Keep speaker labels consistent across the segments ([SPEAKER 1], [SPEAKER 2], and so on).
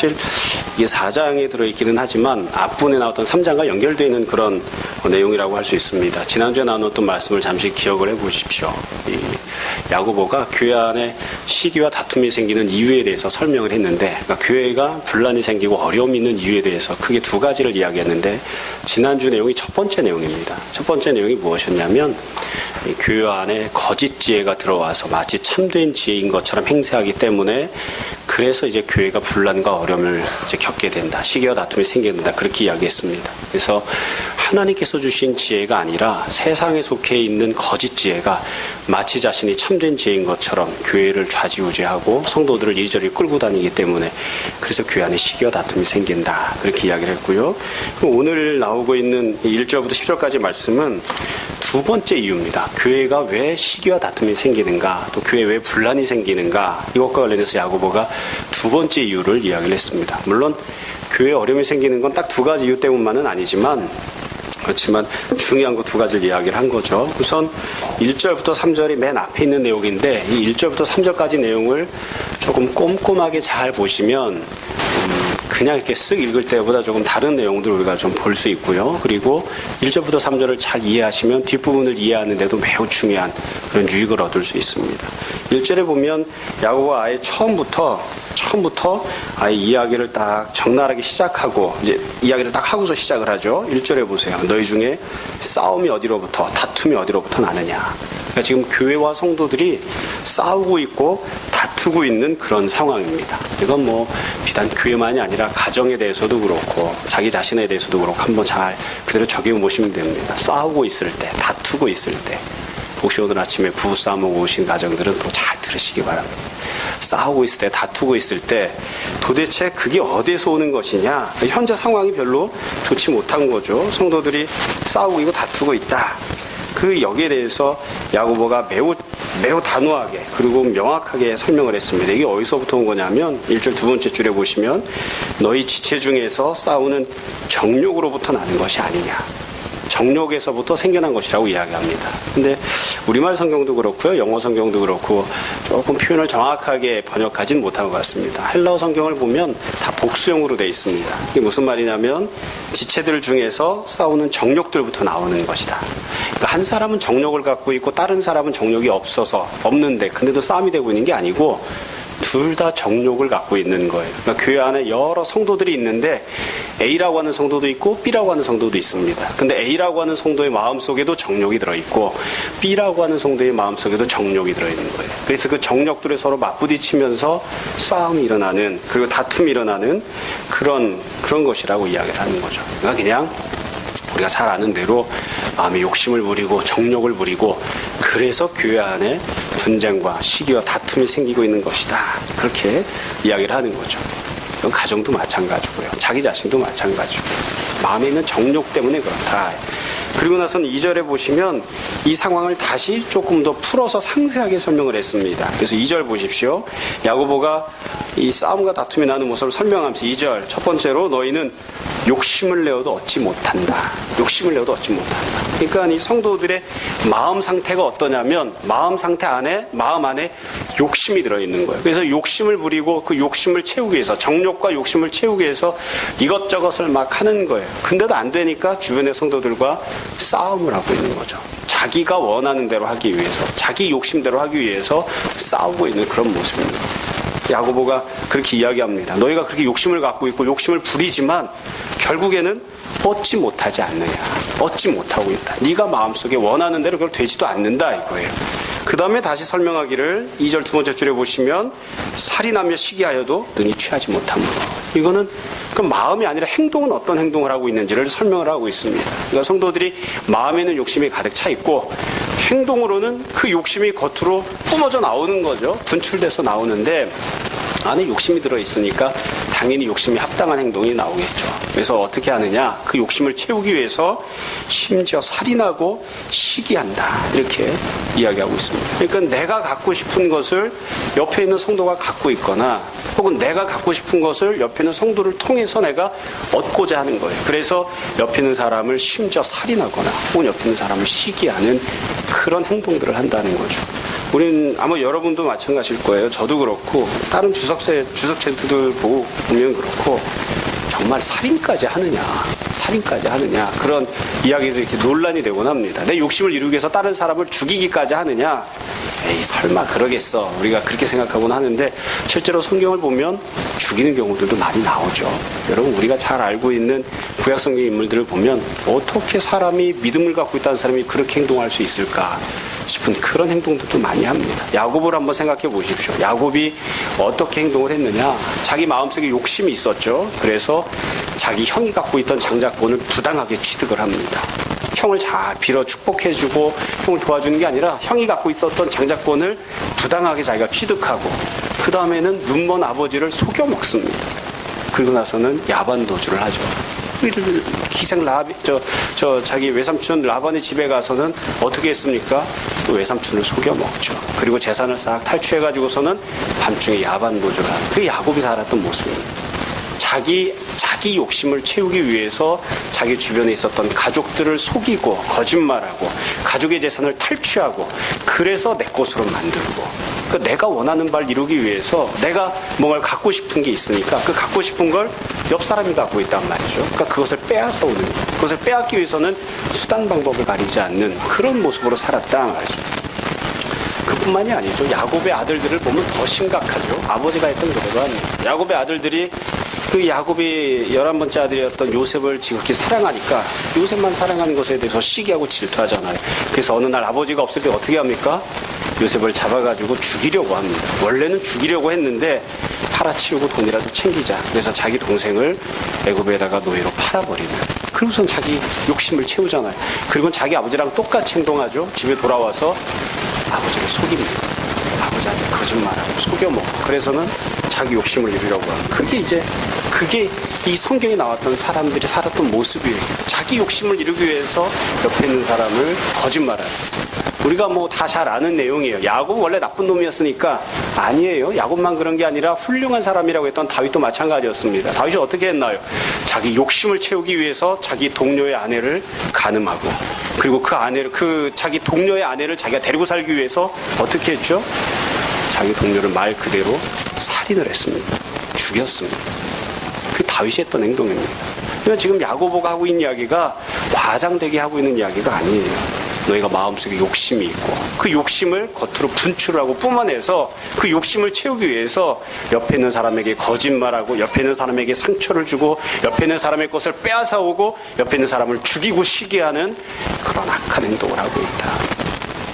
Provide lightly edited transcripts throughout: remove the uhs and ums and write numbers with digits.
[SPEAKER 1] 사실 이게 4장에 들어있기는 하지만 앞부분에 나왔던 3장과 연결되는 그런 내용이라고 할 수 있습니다. 지난주에 나눴던 말씀을 잠시 기억을 해보십시오. 이 야고보가 교회 안에 시기와 다툼이 생기는 이유에 대해서 설명을 했는데, 그러니까 교회가 분란이 생기고 어려움이 있는 이유에 대해서 크게 두 가지를 이야기했는데, 지난주 내용이 첫 번째 내용입니다. 첫 번째 내용이 무엇이었냐면, 교회 안에 거짓 지혜가 들어와서 마치 참된 지혜인 것처럼 행세하기 때문에, 그래서 이제 교회가 분란과 어려움을 이제 겪게 된다. 시기와 다툼이 생기게 된다. 그렇게 이야기했습니다. 그래서 하나님께서 주신 지혜가 아니라 세상에 속해 있는 거짓 지혜가 마치 자신이 참된 지혜인 것처럼 교회를 좌지우지하고 성도들을 이리저리 끌고 다니기 때문에, 그래서 교회 안에 시기와 다툼이 생긴다. 그렇게 이야기를 했고요. 그럼 오늘 나오고 있는 1절부터 10절까지 말씀은 두 번째 이유입니다. 교회가 왜 시기와 다툼이 생기는가, 또 교회에 왜 분란이 생기는가, 이것과 관련해서 야고보가 두 번째 이유를 이야기를 했습니다. 물론 교회에 어려움이 생기는 건 딱 두 가지 이유 때문만은 아니지만, 그렇지만 중요한 거 두 가지를 이야기를 한 거죠. 우선 1절부터 3절이 맨 앞에 있는 내용인데, 이 1절부터 3절까지 내용을 조금 꼼꼼하게 잘 보시면 그냥 이렇게 쓱 읽을 때보다 조금 다른 내용들 우리가 좀 볼 수 있고요. 그리고 1절부터 3절을 잘 이해하시면 뒷부분을 이해하는데도 매우 중요한 그런 유익을 얻을 수 있습니다. 1절에 보면 야고보가 아예 처음부터 아예 이야기를 딱 적나라하게 시작하고, 이제 이야기를 딱 하고서 시작을 하죠. 1절에 보세요. 너희 중에 싸움이 어디로부터, 다툼이 어디로부터 나느냐. 그러니까 지금 교회와 성도들이 싸우고 있고 다투고 있는 그런 상황입니다. 이건 뭐 비단 교회만이 아니라 가정에 대해서도 그렇고 자기 자신에 대해서도 그렇고 한번 잘 그대로 적용해 보시면 됩니다. 싸우고 있을 때, 다투고 있을 때, 혹시 오늘 아침에 부부싸움하고 오신 가정들은 또 잘 들으시기 바랍니다. 싸우고 있을 때, 다투고 있을 때 도대체 그게 어디에서 오는 것이냐. 현재 상황이 별로 좋지 못한 거죠. 성도들이 싸우고 있고 다투고 있다. 그 여기에 대해서 야고보가 매우 단호하게 그리고 명확하게 설명을 했습니다. 이게 어디서부터 온 거냐면 1절 두 번째 줄에 보시면 너희 지체 중에서 싸우는 정욕으로부터 나는 것이 아니냐. 정욕에서부터 생겨난 것이라고 이야기합니다. 근데 우리말 성경도 그렇고요, 영어 성경도 그렇고 조금 표현을 정확하게 번역하진 못한 것 같습니다. 헬라어 성경을 보면 다 복수형으로 되어 있습니다. 이게 무슨 말이냐면 지체들 중에서 싸우는 정욕들부터 나오는 것이다. 그러니까 한 사람은 정욕을 갖고 있고 다른 사람은 정욕이 없는데 근데도 싸움이 되고 있는 게 아니고 둘 다 정욕을 갖고 있는 거예요. 그러니까 교회 안에 여러 성도들이 있는데 A라고 하는 성도도 있고 B라고 하는 성도도 있습니다. 근데 A라고 하는 성도의 마음속에도 정욕이 들어있고 B라고 하는 성도의 마음속에도 정욕이 들어있는 거예요. 그래서 그 정욕들이 서로 맞부딪히면서 싸움이 일어나는, 그리고 다툼이 일어나는 그런 것이라고 이야기를 하는 거죠. 그러니까 그냥 우리가 잘 아는 대로 마음의 욕심을 부리고 정욕을 부리고, 그래서 교회 안에 분쟁과 시기와 다툼이 생기고 있는 것이다. 그렇게 이야기를 하는 거죠. 이건 가정도 마찬가지고요. 자기 자신도 마찬가지고. 마음에 있는 정욕 때문에 그렇다. 그리고 나서는 2절에 보시면 이 상황을 다시 조금 더 풀어서 상세하게 설명을 했습니다. 그래서 2절 보십시오. 야고보가 이 싸움과 다툼이 나는 모습을 설명하면서 2절 첫 번째로 너희는 욕심을 내어도 얻지 못한다. 욕심을 내어도 얻지 못한다. 그러니까 이 성도들의 마음 상태가 어떠냐면 마음 안에 욕심이 들어있는 거예요. 그래서 욕심을 부리고 그 욕심을 채우기 위해서, 정욕과 욕심을 채우기 위해서 이것저것을 막 하는 거예요. 근데도 안 되니까 주변의 성도들과 싸움을 하고 있는 거죠. 자기가 원하는 대로 하기 위해서, 자기 욕심대로 하기 위해서 싸우고 있는 그런 모습입니다. 야고보가 그렇게 이야기합니다. 너희가 그렇게 욕심을 갖고 있고 욕심을 부리지만 결국에는 얻지 못하지 않느냐. 얻지 못하고 있다. 네가 마음속에 원하는 대로 그걸 되지도 않는다 이거예요. 그 다음에 다시 설명하기를 2절 두 번째 줄에 보시면 살인하며 시기하여도 능히 취하지 못함으로. 이거는 그 마음이 아니라 행동은 어떤 행동을 하고 있는지를 설명을 하고 있습니다. 그러니까 성도들이 마음에는 욕심이 가득 차 있고 행동으로는 그 욕심이 겉으로 뿜어져 나오는 거죠. 분출돼서 나오는데 안에 욕심이 들어있으니까 당연히 욕심이 합당한 행동이 나오겠죠. 그래서 어떻게 하느냐, 그 욕심을 채우기 위해서 심지어 살인하고 시기한다, 이렇게 이야기하고 있습니다. 그러니까 내가 갖고 싶은 것을 옆에 있는 성도가 갖고 있거나 혹은 내가 갖고 싶은 것을 옆에 있는 성도를 통해서 내가 얻고자 하는 거예요. 그래서 옆에 있는 사람을 심지어 살인하거나 혹은 옆에 있는 사람을 시기하는 그런 행동들을 한다는 거죠. 우린 아마 여러분도 마찬가지일 거예요. 저도 그렇고 다른 주석 젠트들 보면 그렇고 정말 살인까지 하느냐 그런 이야기들이 이렇게 논란이 되곤 합니다. 내 욕심을 이루기 위해서 다른 사람을 죽이기까지 하느냐, 에이 설마 그러겠어, 우리가 그렇게 생각하곤 하는데 실제로 성경을 보면 죽이는 경우들도 많이 나오죠. 여러분, 우리가 잘 알고 있는 구약 성경 인물들을 보면 어떻게 사람이 믿음을 갖고 있다는 사람이 그렇게 행동할 수 있을까 싶은 그런 행동들도 많이 합니다. 야곱을 한번 생각해 보십시오. 야곱이 어떻게 행동을 했느냐, 자기 마음속에 욕심이 있었죠. 그래서 자기 형이 갖고 있던 장자권을 부당하게 취득을 합니다. 형을 잘 빌어 축복해주고 형을 도와주는 게 아니라 형이 갖고 있었던 장자권을 부당하게 자기가 취득하고 그 다음에는 눈먼 아버지를 속여 먹습니다. 그리고 나서는 야반도주를 하죠. 희생 자기 외삼촌 라반의 집에 가서는 어떻게 했습니까? 또 외삼촌을 속여 먹죠. 그리고 재산을 싹 탈취해가지고서는 밤중에 야반도주를 하는, 그게 야곱이 살았던 모습입니다. 자기 욕심을 채우기 위해서 자기 주변에 있었던 가족들을 속이고 거짓말하고 가족의 재산을 탈취하고 그래서 내 것으로 만들고, 그러니까 내가 원하는 바를 이루기 위해서 내가 뭔가를 갖고 싶은 게 있으니까 그 갖고 싶은 걸 옆 사람이 갖고 있단 말이죠. 그러니까 그것을 빼앗아 오는 거예요. 그것을 빼앗기 위해서는 수단 방법을 가리지 않는 그런 모습으로 살았다 말이죠. 그뿐만이 아니죠. 야곱의 아들들을 보면 더 심각하죠. 아버지가 했던 그대로 합니다. 야곱의 아들들이 그 야곱이 11번째 아들이었던 요셉을 지극히 사랑하니까 요셉만 사랑하는 것에 대해서 시기하고 질투하잖아요. 그래서 어느 날 아버지가 없을 때 어떻게 합니까? 요셉을 잡아가지고 죽이려고 합니다. 원래는 죽이려고 했는데 팔아치우고 돈이라도 챙기자. 그래서 자기 동생을 애굽에다가 노예로 팔아버리는. 그리고선 자기 욕심을 채우잖아요. 그리고 자기 아버지랑 똑같이 행동하죠. 집에 돌아와서 아버지를 속입니다. 아버지한테 거짓말하고 속여먹고 그래서는 자기 욕심을 이루려고 하는, 그게 이 성경에 나왔던 사람들이 살았던 모습이에요. 자기 욕심을 이루기 위해서 옆에 있는 사람을 거짓말하는. 우리가 뭐 다 잘 아는 내용이에요. 야곱은 원래 나쁜 놈이었으니까 아니에요. 야곱만 그런 게 아니라 훌륭한 사람이라고 했던 다윗도 마찬가지였습니다. 다윗이 어떻게 했나요? 자기 욕심을 채우기 위해서 자기 동료의 아내를 간음하고, 그리고 자기 동료의 아내를 자기가 데리고 살기 위해서 어떻게 했죠? 자기 동료를 말 그대로 살인을 했습니다. 죽였습니다. 그게 다윗이 했던 행동입니다. 그러니까 지금 야고보가 하고 있는 이야기가 과장되게 하고 있는 이야기가 아니에요. 너희가 마음속에 욕심이 있고 그 욕심을 겉으로 분출하고 뿜어내서 그 욕심을 채우기 위해서 옆에 있는 사람에게 거짓말하고 옆에 있는 사람에게 상처를 주고 옆에 있는 사람의 것을 빼앗아오고 옆에 있는 사람을 죽이고 시기하는 그런 악한 행동을 하고 있다.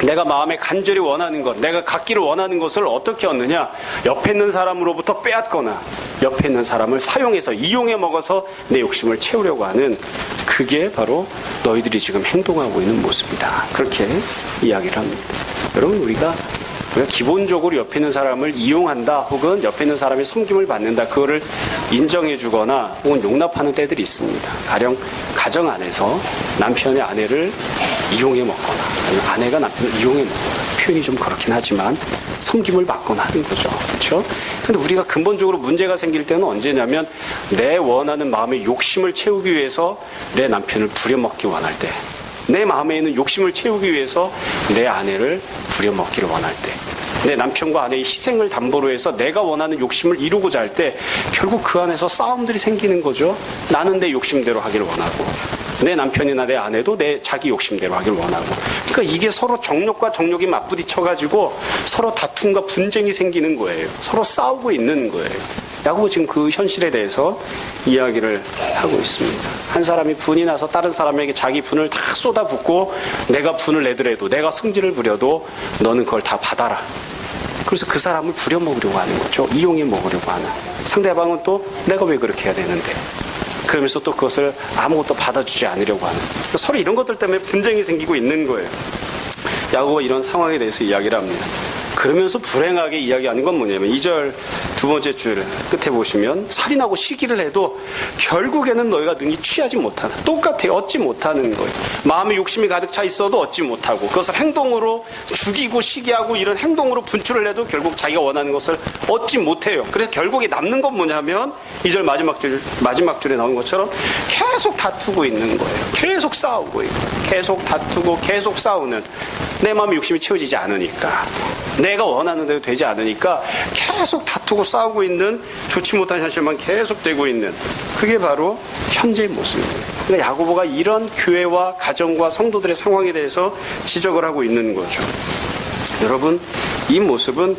[SPEAKER 1] 내가 마음에 간절히 원하는 것, 내가 갖기를 원하는 것을 어떻게 얻느냐? 옆에 있는 사람으로부터 빼앗거나 옆에 있는 사람을 사용해서 이용해 먹어서 내 욕심을 채우려고 하는, 그게 바로 너희들이 지금 행동하고 있는 모습이다. 그렇게 이야기를 합니다. 여러분, 우리가 기본적으로 옆에 있는 사람을 이용한다 혹은 옆에 있는 사람의 섬김을 받는다, 그거를 인정해 주거나 혹은 용납하는 때들이 있습니다. 가령 가정 안에서 남편의 아내를 이용해 먹거나 아니면 아내가 남편을 이용해 먹거나, 표현이 좀 그렇긴 하지만 섬김을 받거나 하는 거죠. 그렇죠? 근데 우리가 근본적으로 문제가 생길 때는 언제냐면 내 원하는 마음의 욕심을 채우기 위해서 내 남편을 부려먹기 원할 때, 내 마음에 있는 욕심을 채우기 위해서 내 아내를 부려먹기를 원할 때, 내 남편과 아내의 희생을 담보로 해서 내가 원하는 욕심을 이루고자 할 때 결국 그 안에서 싸움들이 생기는 거죠. 나는 내 욕심대로 하기를 원하고 내 남편이나 내 아내도 내 자기 욕심대로 하기를 원하고, 그러니까 이게 서로 정욕과 정욕이 맞부딪혀가지고 서로 다툼과 분쟁이 생기는 거예요. 서로 싸우고 있는 거예요. 야고보 지금 그 현실에 대해서 이야기를 하고 있습니다. 한 사람이 분이 나서 다른 사람에게 자기 분을 다 쏟아붓고 내가 분을 내더라도, 내가 승질을 부려도 너는 그걸 다 받아라. 그래서 그 사람을 부려먹으려고 하는 거죠. 이용해 먹으려고 하는. 상대방은 또 내가 왜 그렇게 해야 되는데, 그러면서 또 그것을 아무것도 받아주지 않으려고 하는. 그러니까 서로 이런 것들 때문에 분쟁이 생기고 있는 거예요. 야고보가 이런 상황에 대해서 이야기를 합니다. 그러면서 불행하게 이야기하는 건 뭐냐면 2절 두 번째 줄 끝에 보시면 살인하고 시기를 해도 결국에는 너희가 능히 취하지 못하는, 똑같아요. 얻지 못하는 거예요. 마음에 욕심이 가득 차 있어도 얻지 못하고 그것을 행동으로 죽이고 시기하고 이런 행동으로 분출을 해도 결국 자기가 원하는 것을 얻지 못해요. 그래서 결국에 남는 건 뭐냐면 2절 마지막 줄에 나온 것처럼 계속 다투고 있는 거예요. 계속 싸우고 있고 계속 다투고 계속 싸우는, 내 마음의 욕심이 채워지지 않으니까. 내가 원하는 대로 되지 않으니까 계속 다투고 싸우고 있는, 좋지 못한 현실만 계속 되고 있는, 그게 바로 현재의 모습입니다. 그러니까 야고보가 이런 교회와 가정과 성도들의 상황에 대해서 지적을 하고 있는 거죠. 여러분, 이 모습은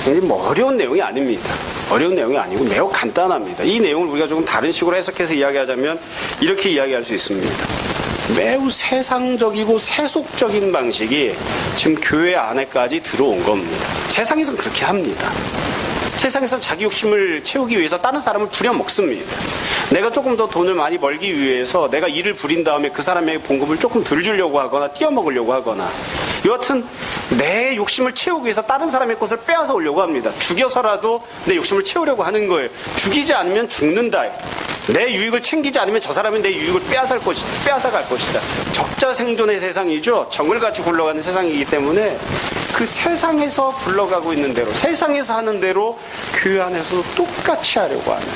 [SPEAKER 1] 굉장히 어려운 내용이 아닙니다. 어려운 내용이 아니고 매우 간단합니다. 이 내용을 우리가 조금 다른 식으로 해석해서 이야기하자면 이렇게 이야기할 수 있습니다. 매우 세상적이고 세속적인 방식이 지금 교회 안에까지 들어온 겁니다. 세상에서는 그렇게 합니다. 세상에서는 자기 욕심을 채우기 위해서 다른 사람을 부려먹습니다. 내가 조금 더 돈을 많이 벌기 위해서 내가 일을 부린 다음에 그 사람에게 봉급을 조금 덜 주려고 하거나 띄어먹으려고 하거나, 여하튼 내 욕심을 채우기 위해서 다른 사람의 것을 빼앗아 오려고 합니다. 죽여서라도 내 욕심을 채우려고 하는 거예요. 죽이지 않으면 죽는다. 내 유익을 챙기지 않으면 저 사람이 내 유익을 빼앗아갈 것이다. 적자 생존의 세상이죠. 정글같이 굴러가는 세상이기 때문에 그 세상에서 굴러가고 있는 대로, 세상에서 하는 대로 교회 안에서도 똑같이 하려고 하는,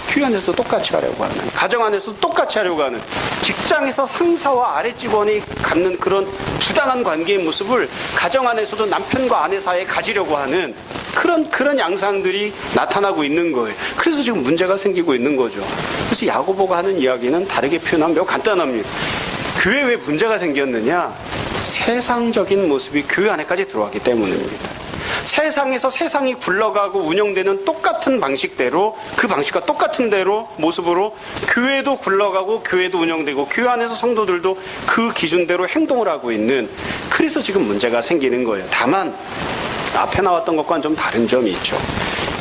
[SPEAKER 1] 교회 안에서도 똑같이 하려고 하는, 가정 안에서도 똑같이 하려고 하는, 직장에서 상사와 아래 직원이 갖는 그런 부당한 관계의 모습을 가정 안에서도 남편과 아내 사이에 가지려고 하는 그런 양상들이 나타나고 있는 거예요. 그래서 지금 문제가 생기고 있는 거죠. 그래서 야고보가 하는 이야기는 다르게 표현하면 매우 간단합니다. 교회에 왜 문제가 생겼느냐? 세상적인 모습이 교회 안에까지 들어왔기 때문입니다. 세상에서 세상이 굴러가고 운영되는 똑같은 방식대로, 그 방식과 똑같은 대로 모습으로 교회도 굴러가고 교회도 운영되고 교회 안에서 성도들도 그 기준대로 행동을 하고 있는, 그래서 지금 문제가 생기는 거예요. 다만 앞에 나왔던 것과는 좀 다른 점이 있죠.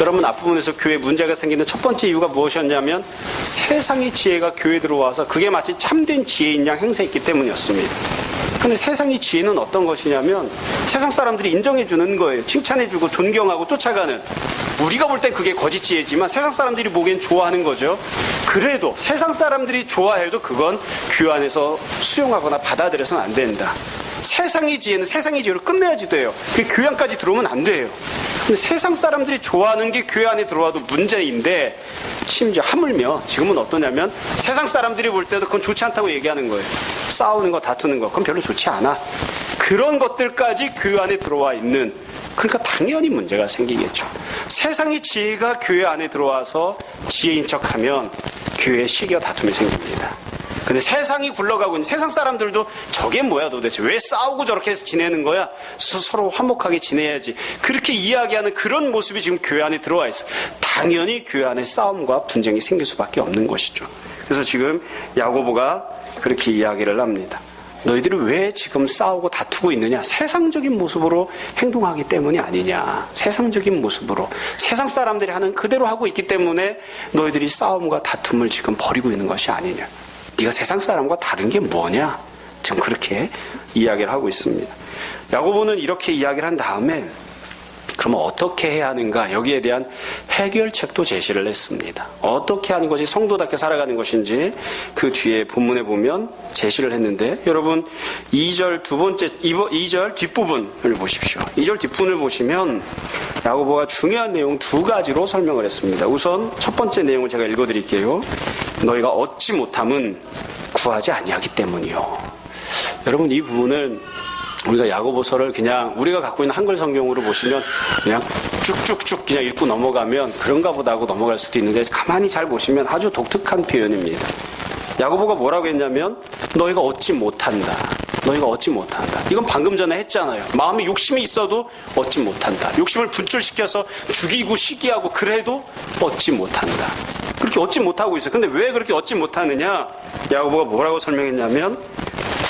[SPEAKER 1] 여러분, 앞부분에서 교회에 문제가 생기는 첫 번째 이유가 무엇이었냐면 세상의 지혜가 교회에 들어와서 그게 마치 참된 지혜인 양 행세했기 때문이었습니다. 근데 세상의 지혜는 어떤 것이냐면 세상 사람들이 인정해주는 거예요. 칭찬해주고 존경하고 쫓아가는, 우리가 볼 땐 그게 거짓 지혜지만 세상 사람들이 보기엔 좋아하는 거죠. 그래도 세상 사람들이 좋아해도 그건 교회 안에서 수용하거나 받아들여서는 안 된다. 세상의 지혜는 세상의 지혜로 끝내야지 돼요. 그게 교회 안까지 들어오면 안 돼요. 근데 세상 사람들이 좋아하는 게 교회 안에 들어와도 문제인데, 심지어 하물며 지금은 어떠냐면 세상 사람들이 볼 때도 그건 좋지 않다고 얘기하는 거예요. 싸우는 거, 다투는 거, 그건 별로 좋지 않아. 그런 것들까지 교회 안에 들어와 있는, 그러니까 당연히 문제가 생기겠죠. 세상의 지혜가 교회 안에 들어와서 지혜인 척하면 교회에 시기와 다툼이 생깁니다. 근데 세상이 굴러가고 있는 세상 사람들도 저게 뭐야 도대체, 왜 싸우고 저렇게 해서 지내는 거야, 서로 화목하게 지내야지, 그렇게 이야기하는 그런 모습이 지금 교회 안에 들어와 있어. 당연히 교회 안에 싸움과 분쟁이 생길 수밖에 없는 것이죠. 그래서 지금 야고보가 그렇게 이야기를 합니다. 너희들이 왜 지금 싸우고 다투고 있느냐? 세상적인 모습으로 행동하기 때문이 아니냐. 세상적인 모습으로 세상 사람들이 하는 그대로 하고 있기 때문에 너희들이 싸움과 다툼을 지금 벌이고 있는 것이 아니냐. 네가 세상 사람과 다른 게 뭐냐? 지금 그렇게 이야기를 하고 있습니다. 야고보는 이렇게 이야기를 한 다음에 그러면 어떻게 해야 하는가, 여기에 대한 해결책도 제시를 했습니다. 어떻게 하는 것이 성도답게 살아가는 것인지 그 뒤에 본문에 보면 제시를 했는데, 여러분 2절 뒷부분을 보십시오. 2절 뒷부분을 보시면 야고보가 중요한 내용 두 가지로 설명을 했습니다. 우선 첫 번째 내용을 제가 읽어드릴게요. 너희가 얻지 못함은 구하지 아니하기 때문이요. 여러분, 이 부분은 우리가 야고보서를 그냥 우리가 갖고 있는 한글 성경으로 보시면 그냥 쭉쭉쭉 그냥 읽고 넘어가면 그런가 보다 하고 넘어갈 수도 있는데, 가만히 잘 보시면 아주 독특한 표현입니다. 야고보가 뭐라고 했냐면 너희가 얻지 못한다. 너희가 얻지 못한다. 이건 방금 전에 했잖아요. 마음에 욕심이 있어도 얻지 못한다. 욕심을 분출시켜서 죽이고 시기하고 그래도 얻지 못한다. 그렇게 얻지 못하고 있어요. 근데 왜 그렇게 얻지 못하느냐? 야고보가 뭐라고 설명했냐면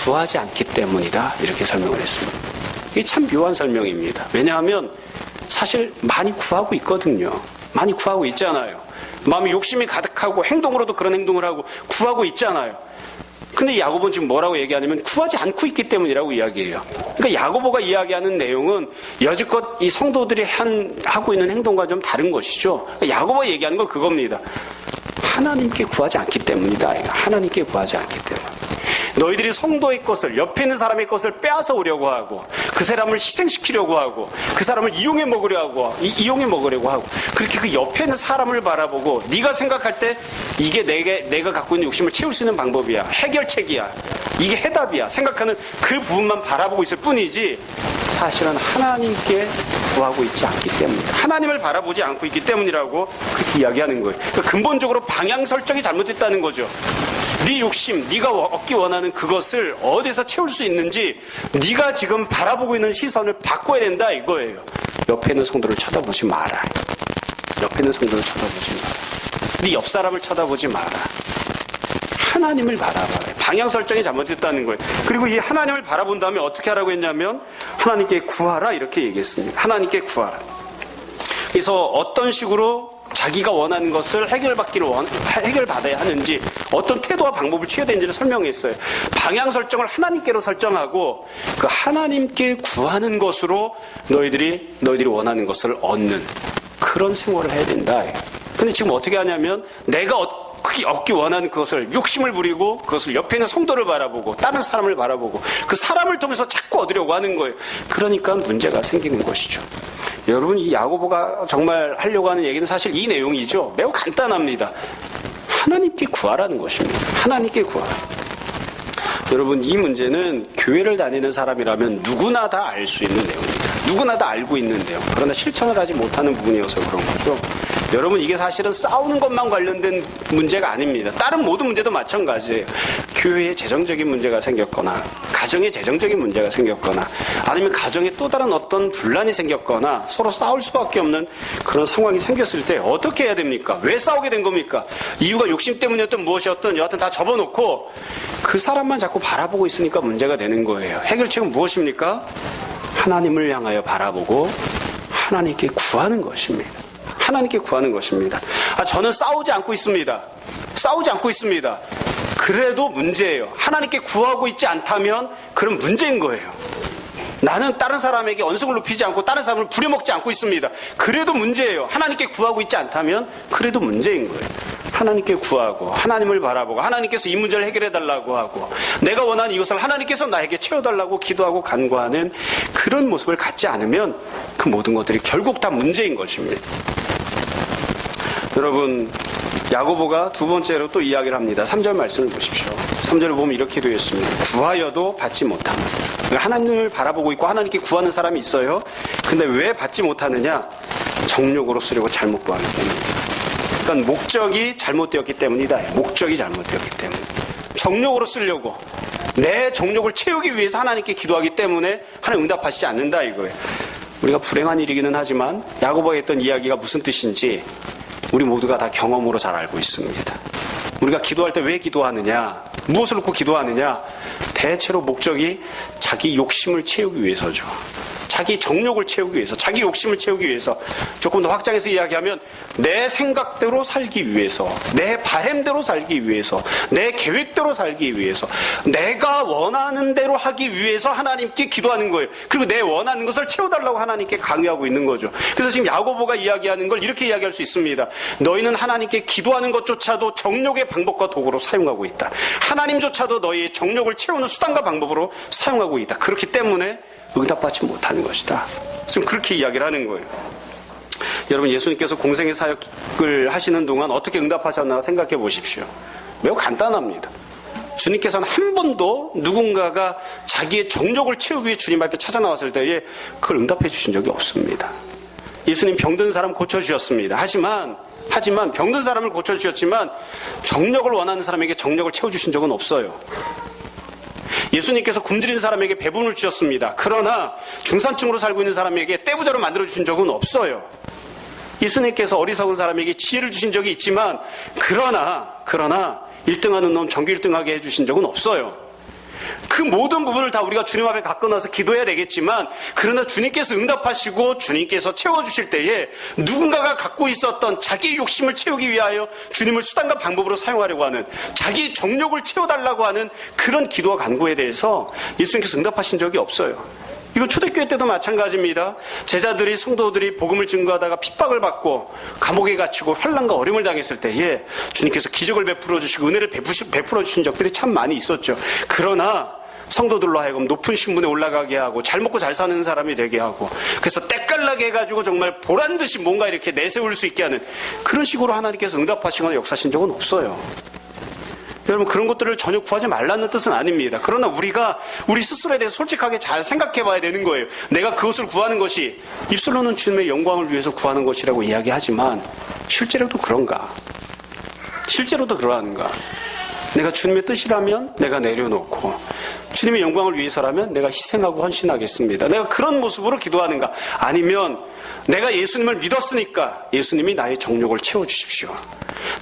[SPEAKER 1] 구하지 않기 때문이다, 이렇게 설명을 했습니다. 이게 참 묘한 설명입니다. 왜냐하면 사실 많이 구하고 있거든요. 많이 구하고 있잖아요. 마음에 욕심이 가득하고 행동으로도 그런 행동을 하고 구하고 있잖아요. 근데 야고보는 지금 뭐라고 얘기하냐면 구하지 않고 있기 때문이라고 이야기해요. 그러니까 야고보가 이야기하는 내용은 여지껏 이 성도들이 하고 있는 행동과 좀 다른 것이죠. 야고보가 얘기하는 건 그겁니다. 하나님께 구하지 않기 때문이다. 하나님께 구하지 않기 때문에. 너희들이 성도의 것을, 옆에 있는 사람의 것을 빼앗아 오려고 하고, 그 사람을 희생시키려고 하고, 그 사람을 이용해 먹으려고 하고, 그렇게 그 옆에 있는 사람을 바라보고 네가 생각할 때 이게 내가 갖고 있는 욕심을 채울 수 있는 방법이야, 해결책이야, 이게 해답이야 생각하는 그 부분만 바라보고 있을 뿐이지, 사실은 하나님께 구하고 있지 않기 때문이다. 하나님을 바라보지 않고 있기 때문이라고 그렇게 이야기하는 거예요. 그러니까 근본적으로 방향 설정이 잘못됐다는 거죠. 네 욕심, 네가 얻기 원하는 그것을 어디서 채울 수 있는지 네가 지금 바라보고 있는 시선을 바꿔야 된다 이거예요. 옆에 있는 성도를 쳐다보지 마라. 옆에 있는 성도를 쳐다보지 마라. 네 옆 사람을 쳐다보지 마라. 하나님을 바라봐라. 방향 설정이 잘못됐다는 거예요. 그리고 이 하나님을 바라본 다음에 어떻게 하라고 했냐면 하나님께 구하라 이렇게 얘기했습니다. 하나님께 구하라. 그래서 어떤 식으로 자기가 원하는 것을 해결받아야 하는지 어떤 태도와 방법을 취해야 되는지를 설명했어요. 방향 설정을 하나님께로 설정하고 그 하나님께 구하는 것으로 너희들이 원하는 것을 얻는 그런 생활을 해야 된다. 근데 지금 어떻게 하냐면 내가 얻기 원하는 그것을 욕심을 부리고 그것을 옆에 있는 성도를 바라보고 다른 사람을 바라보고 그 사람을 통해서 자꾸 얻으려고 하는 거예요. 그러니까 문제가 생기는 것이죠. 여러분, 이 야고보가 정말 하려고 하는 얘기는 사실 이 내용이죠. 매우 간단합니다. 하나님께 구하라는 것입니다. 하나님께 구하라. 여러분, 이 문제는 교회를 다니는 사람이라면 누구나 다 알 수 있는 내용입니다. 누구나 다 알고 있는 내용. 그러나 실천을 하지 못하는 부분이어서 그런 거죠. 여러분, 이게 사실은 싸우는 것만 관련된 문제가 아닙니다. 다른 모든 문제도 마찬가지예요. 교회에 재정적인 문제가 생겼거나 가정에 재정적인 문제가 생겼거나 아니면 가정에 또 다른 어떤 분란이 생겼거나 서로 싸울 수밖에 없는 그런 상황이 생겼을 때 어떻게 해야 됩니까? 왜 싸우게 된 겁니까? 이유가 욕심 때문이었든 무엇이었든 여하튼 다 접어놓고 그 사람만 자꾸 바라보고 있으니까 문제가 되는 거예요. 해결책은 무엇입니까? 하나님을 향하여 바라보고 하나님께 구하는 것입니다. 하나님께 구하는 것입니다. 저는 싸우지 않고 있습니다. 싸우지 않고 있습니다. 그래도 문제예요. 하나님께 구하고 있지 않다면 그런 문제인 거예요. 나는 다른 사람에게 언성을 높이지 않고 다른 사람을 부려먹지 않고 있습니다. 그래도 문제예요. 하나님께 구하고 있지 않다면 그래도 문제인 거예요. 하나님께 구하고 하나님을 바라보고 하나님께서 이 문제를 해결해 달라고 하고 내가 원하는 이것을 하나님께서 나에게 채워달라고 기도하고 간구하는 그런 모습을 갖지 않으면 그 모든 것들이 결국 다 문제인 것입니다. 여러분, 야고보가 두 번째로 또 이야기를 합니다. 3절 말씀을 보십시오. 3절을 보면 이렇게 되어 있습니다. 구하여도 받지 못함. 하나님을 바라보고 있고 하나님께 구하는 사람이 있어요. 근데 왜 받지 못하느냐? 정욕으로 쓰려고 잘못 구하기 때문입니다. 그러니까 목적이 잘못되었기 때문이다. 목적이 잘못되었기 때문에. 정욕으로 쓰려고 내 정욕을 채우기 위해서 하나님께 기도하기 때문에 하나님 응답하시지 않는다 이거예요. 우리가 불행한 일이기는 하지만 야고보가 했던 이야기가 무슨 뜻인지 우리 모두가 다 경험으로 잘 알고 있습니다. 우리가 기도할 때 왜 기도하느냐? 무엇을 놓고 기도하느냐? 대체로 목적이 자기 욕심을 채우기 위해서죠. 자기 정욕을 채우기 위해서, 자기 욕심을 채우기 위해서, 조금 더 확장해서 이야기하면 내 생각대로 살기 위해서, 내 바램대로 살기 위해서, 내 계획대로 살기 위해서, 내가 원하는 대로 하기 위해서 하나님께 기도하는 거예요. 그리고 내 원하는 것을 채워달라고 하나님께 강요하고 있는 거죠. 그래서 지금 야고보가 이야기하는 걸 이렇게 이야기할 수 있습니다. 너희는 하나님께 기도하는 것조차도 정욕의 방법과 도구로 사용하고 있다. 하나님조차도 너희의 정욕을 채우는 수단과 방법으로 사용하고 있다. 그렇기 때문에 응답받지 못하는 것이다. 지금 그렇게 이야기를 하는 거예요. 여러분, 예수님께서 공생의 사역을 하시는 동안 어떻게 응답하셨나 생각해 보십시오. 매우 간단합니다. 주님께서는 한 번도 누군가가 자기의 정욕을 채우기 위해 주님 앞에 찾아 나왔을 때에 그걸 응답해 주신 적이 없습니다. 예수님 병든 사람 고쳐주셨습니다. 하지만 병든 사람을 고쳐주셨지만 정욕을 원하는 사람에게 정욕을 채워주신 적은 없어요. 예수님께서 굶주린 사람에게 배분을 주셨습니다. 그러나 중산층으로 살고 있는 사람에게 떼부자로 만들어주신 적은 없어요. 예수님께서 어리석은 사람에게 지혜를 주신 적이 있지만 그러나 1등하는 놈 전교 1등하게 해주신 적은 없어요. 그 모든 부분을 다 우리가 주님 앞에 갖고 나서 기도해야 되겠지만 그러나 주님께서 응답하시고 주님께서 채워주실 때에 누군가가 갖고 있었던 자기 욕심을 채우기 위하여 주님을 수단과 방법으로 사용하려고 하는 자기 정욕을 채워달라고 하는 그런 기도와 간구에 대해서 예수님께서 응답하신 적이 없어요. 이건 초대교회 때도 마찬가지입니다. 제자들이 성도들이 복음을 증거하다가 핍박을 받고 감옥에 갇히고 환난과 어려움을 당했을 때에 주님께서 기적을 베풀어 주시고 은혜를 베풀어 주신 적들이 참 많이 있었죠. 그러나 성도들로 하여금 높은 신분에 올라가게 하고 잘 먹고 잘 사는 사람이 되게 하고 그래서 때깔나게 해가지고 정말 보란듯이 뭔가 이렇게 내세울 수 있게 하는 그런 식으로 하나님께서 응답하시거나 역사하신 적은 없어요. 여러분, 그런 것들을 전혀 구하지 말라는 뜻은 아닙니다. 그러나 우리가 우리 스스로에 대해서 솔직하게 잘 생각해 봐야 되는 거예요. 내가 그것을 구하는 것이 입술로는 주님의 영광을 위해서 구하는 것이라고 이야기하지만 실제로도 그런가? 실제로도 그러한가? 내가 주님의 뜻이라면 내가 내려놓고 주님의 영광을 위해서라면 내가 희생하고 헌신하겠습니다. 내가 그런 모습으로 기도하는가? 아니면 내가 예수님을 믿었으니까 예수님이 나의 정욕을 채워주십시오.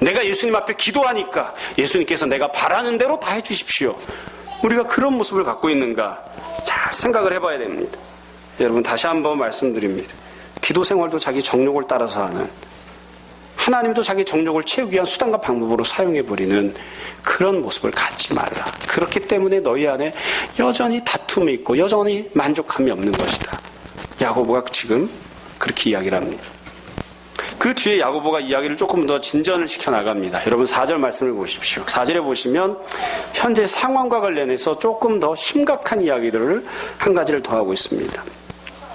[SPEAKER 1] 내가 예수님 앞에 기도하니까 예수님께서 내가 바라는 대로 다 해주십시오. 우리가 그런 모습을 갖고 있는가? 잘 생각을 해봐야 됩니다. 여러분, 다시 한번 말씀드립니다. 기도 생활도 자기 정욕을 따라서 하는, 하나님도 자기 정욕을 채우기 위한 수단과 방법으로 사용해버리는 그런 모습을 갖지 말라. 그렇기 때문에 너희 안에 여전히 다툼이 있고 여전히 만족함이 없는 것이다. 야고보가 지금 그렇게 이야기를 합니다. 그 뒤에 야고보가 이야기를 조금 더 진전을 시켜나갑니다. 여러분, 4절 말씀을 보십시오. 4절에 보시면 현재 상황과 관련해서 조금 더 심각한 이야기들을 한 가지를 더하고 있습니다.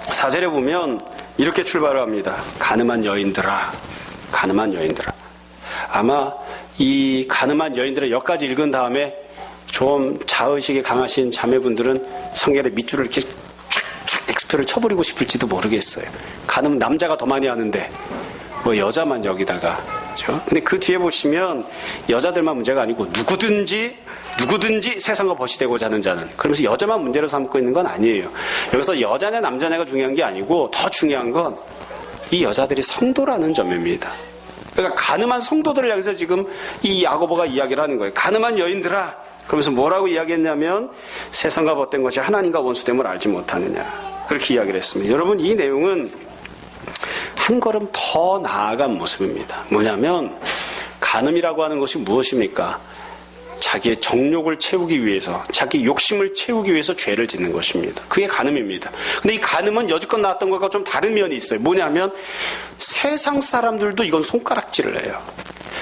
[SPEAKER 1] 4절에 보면 이렇게 출발을 합니다. 가늠한 여인들아, 가늠한 여인들아. 아마 이 가늠한 여인들의 여기까지 읽은 다음에 좀 자의식이 강하신 자매분들은 성경에 밑줄을 이렇게 쫙쫙 엑스표를 쳐버리고 싶을지도 모르겠어요. 가늠 남자가 더 많이 하는데 뭐 여자만 여기다가, 그렇죠? 근데 그 뒤에 보시면 여자들만 문제가 아니고 누구든지 세상과 벗이 되고자 하는 자는, 그러면서 여자만 문제로 삼고 있는 건 아니에요. 여기서 여자냐 남자냐가 중요한 게 아니고 더 중요한 건 이 여자들이 성도라는 점입니다. 그러니까 가늠한 성도들을 향해서 지금 이 야고보가 이야기를 하는 거예요. 가늠한 여인들아. 그러면서 뭐라고 이야기했냐면 세상과 벗된 것이 하나님과 원수됨을 알지 못하느냐. 그렇게 이야기를 했습니다. 여러분, 이 내용은 한 걸음 더 나아간 모습입니다. 뭐냐면 간음이라고 하는 것이 무엇입니까? 자기의 정욕을 채우기 위해서, 자기 욕심을 채우기 위해서 죄를 짓는 것입니다. 그게 간음입니다. 근데 이 간음은 여지껏 나왔던 것과 좀 다른 면이 있어요. 뭐냐면 세상 사람들도 이건 손가락질을 해요.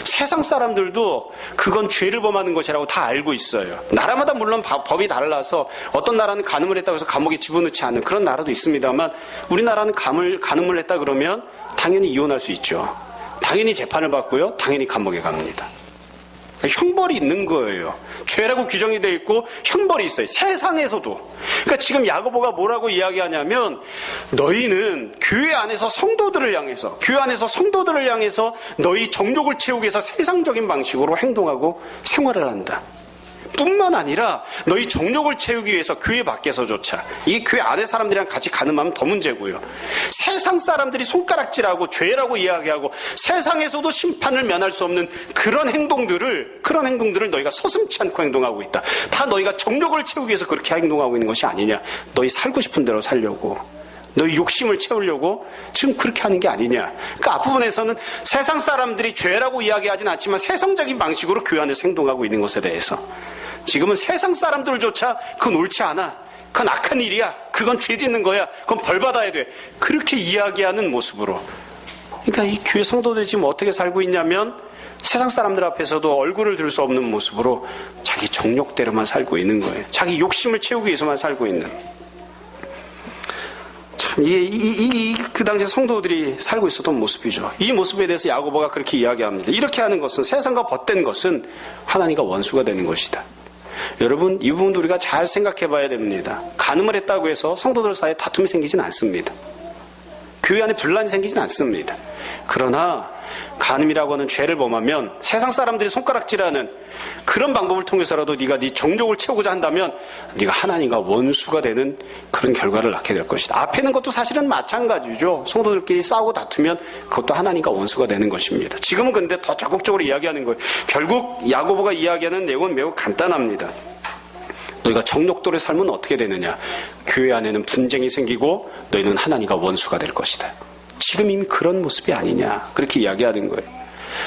[SPEAKER 1] 세상 사람들도 그건 죄를 범하는 것이라고 다 알고 있어요. 나라마다 물론 법이 달라서 어떤 나라는 간음을 했다고 해서 감옥에 집어넣지 않는 그런 나라도 있습니다만, 우리나라는 간음을 했다 그러면 당연히 이혼할 수 있죠. 당연히 재판을 받고요. 당연히 감옥에 갑니다. 형벌이 있는 거예요. 죄라고 규정이 되어 있고 형벌이 있어요. 세상에서도. 그러니까 지금 야고보가 뭐라고 이야기하냐면 너희는 교회 안에서 성도들을 향해서 너희 정욕을 채우기 위해서 세상적인 방식으로 행동하고 생활을 한다. 뿐만 아니라 너희 정욕을 채우기 위해서 교회 밖에서조차, 이게 교회 안에 사람들이랑 같이 가늠하면 더 문제고요. 세상 사람들이 손가락질하고 죄라고 이야기하고 세상에서도 심판을 면할 수 없는 그런 행동들을 너희가 서슴지 않고 행동하고 있다. 다 너희가 정욕을 채우기 위해서 그렇게 행동하고 있는 것이 아니냐. 너희 살고 싶은 대로 살려고, 너희 욕심을 채우려고 지금 그렇게 하는 게 아니냐. 그러니까 앞부분에서는 세상 사람들이 죄라고 이야기하진 않지만 세상적인 방식으로 교회 안에서 행동하고 있는 것에 대해서 지금은 세상 사람들조차 그건 옳지 않아, 그건 악한 일이야, 그건 죄 짓는 거야, 그건 벌 받아야 돼, 그렇게 이야기하는 모습으로. 그러니까 이 교회 성도들이 지금 어떻게 살고 있냐면 세상 사람들 앞에서도 얼굴을 들 수 없는 모습으로 자기 정욕대로만 살고 있는 거예요. 자기 욕심을 채우기 위해서만 살고 있는. 참, 그 당시 성도들이 살고 있었던 모습이죠. 이 모습에 대해서 야고보가 그렇게 이야기합니다. 이렇게 하는 것은, 세상과 벗된 것은 하나님과 원수가 되는 것이다. 여러분, 이 부분도 우리가 잘 생각해 봐야 됩니다. 간음을 했다고 해서 성도들 사이에 다툼이 생기진 않습니다. 교회 안에 분란이 생기진 않습니다. 그러나 간음이라고 하는 죄를 범하면 세상 사람들이 손가락질하는 그런 방법을 통해서라도 네가 네 정욕을 채우고자 한다면 네가 하나님과 원수가 되는 그런 결과를 낳게 될 것이다. 앞에 있는 것도 사실은 마찬가지죠. 성도들끼리 싸우고 다투면 그것도 하나님과 원수가 되는 것입니다. 지금은 근데 더 적극적으로 이야기하는 거예요. 결국 야고보가 이야기하는 내용은 매우 간단합니다. 너희가 정욕대로 살면 어떻게 되느냐. 교회 안에는 분쟁이 생기고 너희는 하나님과 원수가 될 것이다. 지금 이미 그런 모습이 아니냐, 그렇게 이야기하는 거예요.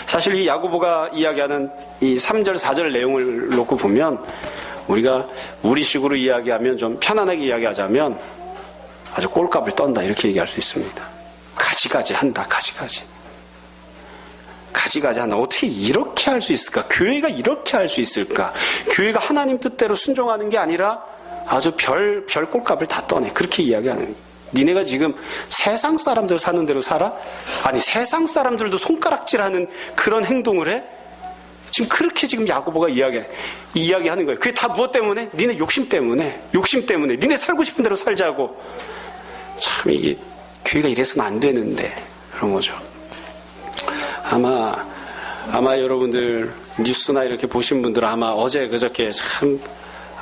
[SPEAKER 1] 사실 이 야고보가 이야기하는 이 3절 4절 내용을 놓고 보면 우리가 우리식으로 이야기하면, 좀 편안하게 이야기하자면 아주 꼴값을 떤다, 이렇게 얘기할 수 있습니다. 가지가지 한다. 가지가지 한다. 어떻게 이렇게 할 수 있을까? 교회가 이렇게 할 수 있을까? 교회가 하나님 뜻대로 순종하는 게 아니라 아주 별 꼴값을 다 떠내, 그렇게 이야기하는 거예요. 니네가 지금 세상 사람들 사는 대로 살아? 아니, 세상 사람들도 손가락질하는 그런 행동을 해? 지금 그렇게 지금 야고보가 이야기하는 거예요. 그게 다 무엇 때문에? 니네 욕심 때문에. 니네 살고 싶은 대로 살자고. 참 이게 교회가 이래서는 안 되는데 그런 거죠. 아마 여러분들 뉴스나 이렇게 보신 분들은 아마 어제 그저께 참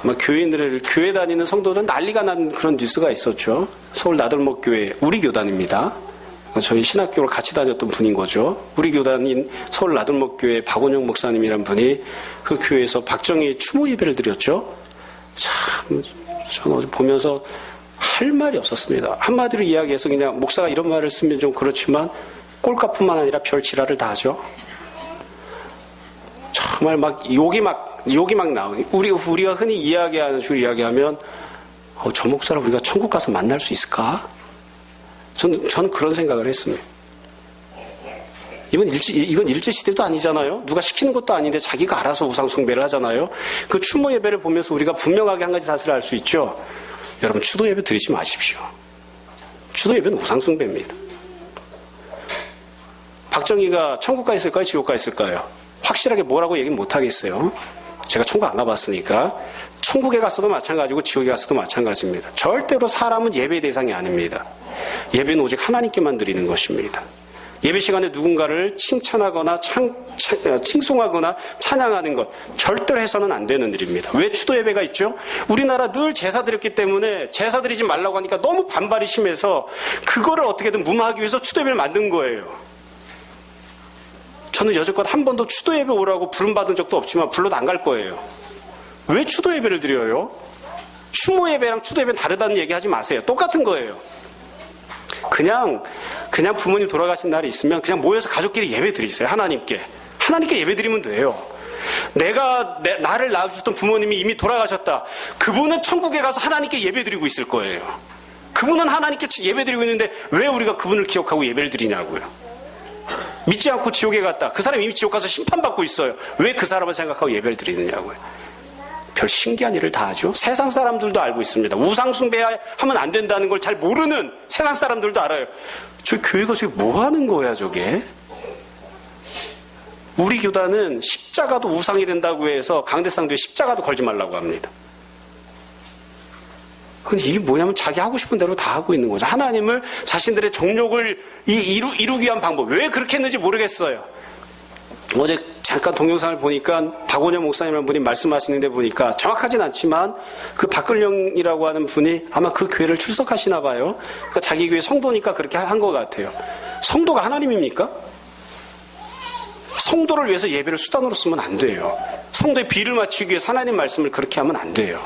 [SPEAKER 1] 아마 교회 다니는 성도들은 난리가 난 그런 뉴스가 있었죠. 서울 나들목 교회 우리 교단입니다. 저희 신학교를 같이 다녔던 분인 거죠. 우리 교단인 서울 나들목 교회 박원영 목사님이란 분이 그 교회에서 박정희 추모 예배를 드렸죠. 참 저는 어제 보면서 할 말이 없었습니다. 한마디로 이야기해서 그냥 목사가 이런 말을 쓰면 좀 그렇지만 꼴값뿐만 아니라 별 지랄을 다 하죠. 정말 욕이 막 나오니 우리가 흔히 이야기하는 식으로 이야기하면 저 목사를 우리가 천국 가서 만날 수 있을까? 저는 그런 생각을 했습니다. 이건 일제시대도 아니잖아요. 누가 시키는 것도 아닌데 자기가 알아서 우상숭배를 하잖아요. 그 추모 예배를 보면서 우리가 분명하게 한 가지 사실을 알 수 있죠. 여러분 추도 예배 드리지 마십시오. 추도 예배는 우상숭배입니다. 박정희가 천국 가 있을까요? 지옥 가 있을까요? 확실하게 뭐라고 얘기는 못하겠어요. 제가 천국 안 가봤으니까. 천국에 갔어도 마찬가지고 지옥에 갔어도 마찬가지입니다. 절대로 사람은 예배의 대상이 아닙니다. 예배는 오직 하나님께만 드리는 것입니다. 예배 시간에 누군가를 칭찬하거나 칭송하거나 찬양하는 것 절대로 해서는 안 되는 일입니다. 왜 추도 예배가 있죠? 우리나라 늘 제사 드렸기 때문에 제사 드리지 말라고 하니까 너무 반발이 심해서 그거를 어떻게든 무마하기 위해서 추도 예배를 만든 거예요. 저는 여지껏 한 번도 추도 예배 오라고 부름받은 적도 없지만 불러도 안 갈 거예요. 왜 추도 예배를 드려요? 추모 예배랑 추도 예배는 다르다는 얘기 하지 마세요. 똑같은 거예요. 그냥 부모님 돌아가신 날이 있으면 그냥 모여서 가족끼리 예배 드리세요. 하나님께 예배 드리면 돼요. 나를 낳아주셨던 부모님이 이미 돌아가셨다. 그분은 천국에 가서 하나님께 예배 드리고 있을 거예요. 그분은 하나님께 예배 드리고 있는데 왜 우리가 그분을 기억하고 예배를 드리냐고요. 믿지 않고 지옥에 갔다. 그 사람이 이미 지옥 가서 심판받고 있어요. 왜 그 사람을 생각하고 예배를 드리느냐고요. 별 신기한 일을 다 하죠. 세상 사람들도 알고 있습니다. 우상숭배하면 안 된다는 걸 잘 모르는 세상 사람들도 알아요. 저 교회가 저게 뭐 하는 거야 저게? 우리 교단은 십자가도 우상이 된다고 해서 강대상도에 십자가도 걸지 말라고 합니다. 근데 이게 뭐냐면 자기 하고 싶은 대로 다 하고 있는 거죠. 하나님을 자신들의 정욕을 이루기 위한 방법. 왜 그렇게 했는지 모르겠어요. 어제 잠깐 동영상을 보니까 박원영 목사님이라는 분이 말씀하시는데 보니까 정확하진 않지만 그 박근령이라고 하는 분이 아마 그 교회를 출석하시나 봐요. 그러니까 자기 교회 성도니까 그렇게 한 것 같아요. 성도가 하나님입니까? 성도를 위해서 예배를 수단으로 쓰면 안 돼요. 성도의 비를 맞추기 위해서 하나님 말씀을 그렇게 하면 안 돼요.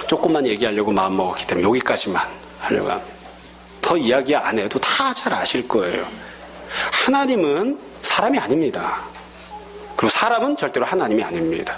[SPEAKER 1] 조금만 얘기하려고 마음먹었기 때문에 여기까지만 하려고 합니다. 더 이야기 안 해도 다 잘 아실 거예요. 하나님은 사람이 아닙니다. 그리고 사람은 절대로 하나님이 아닙니다.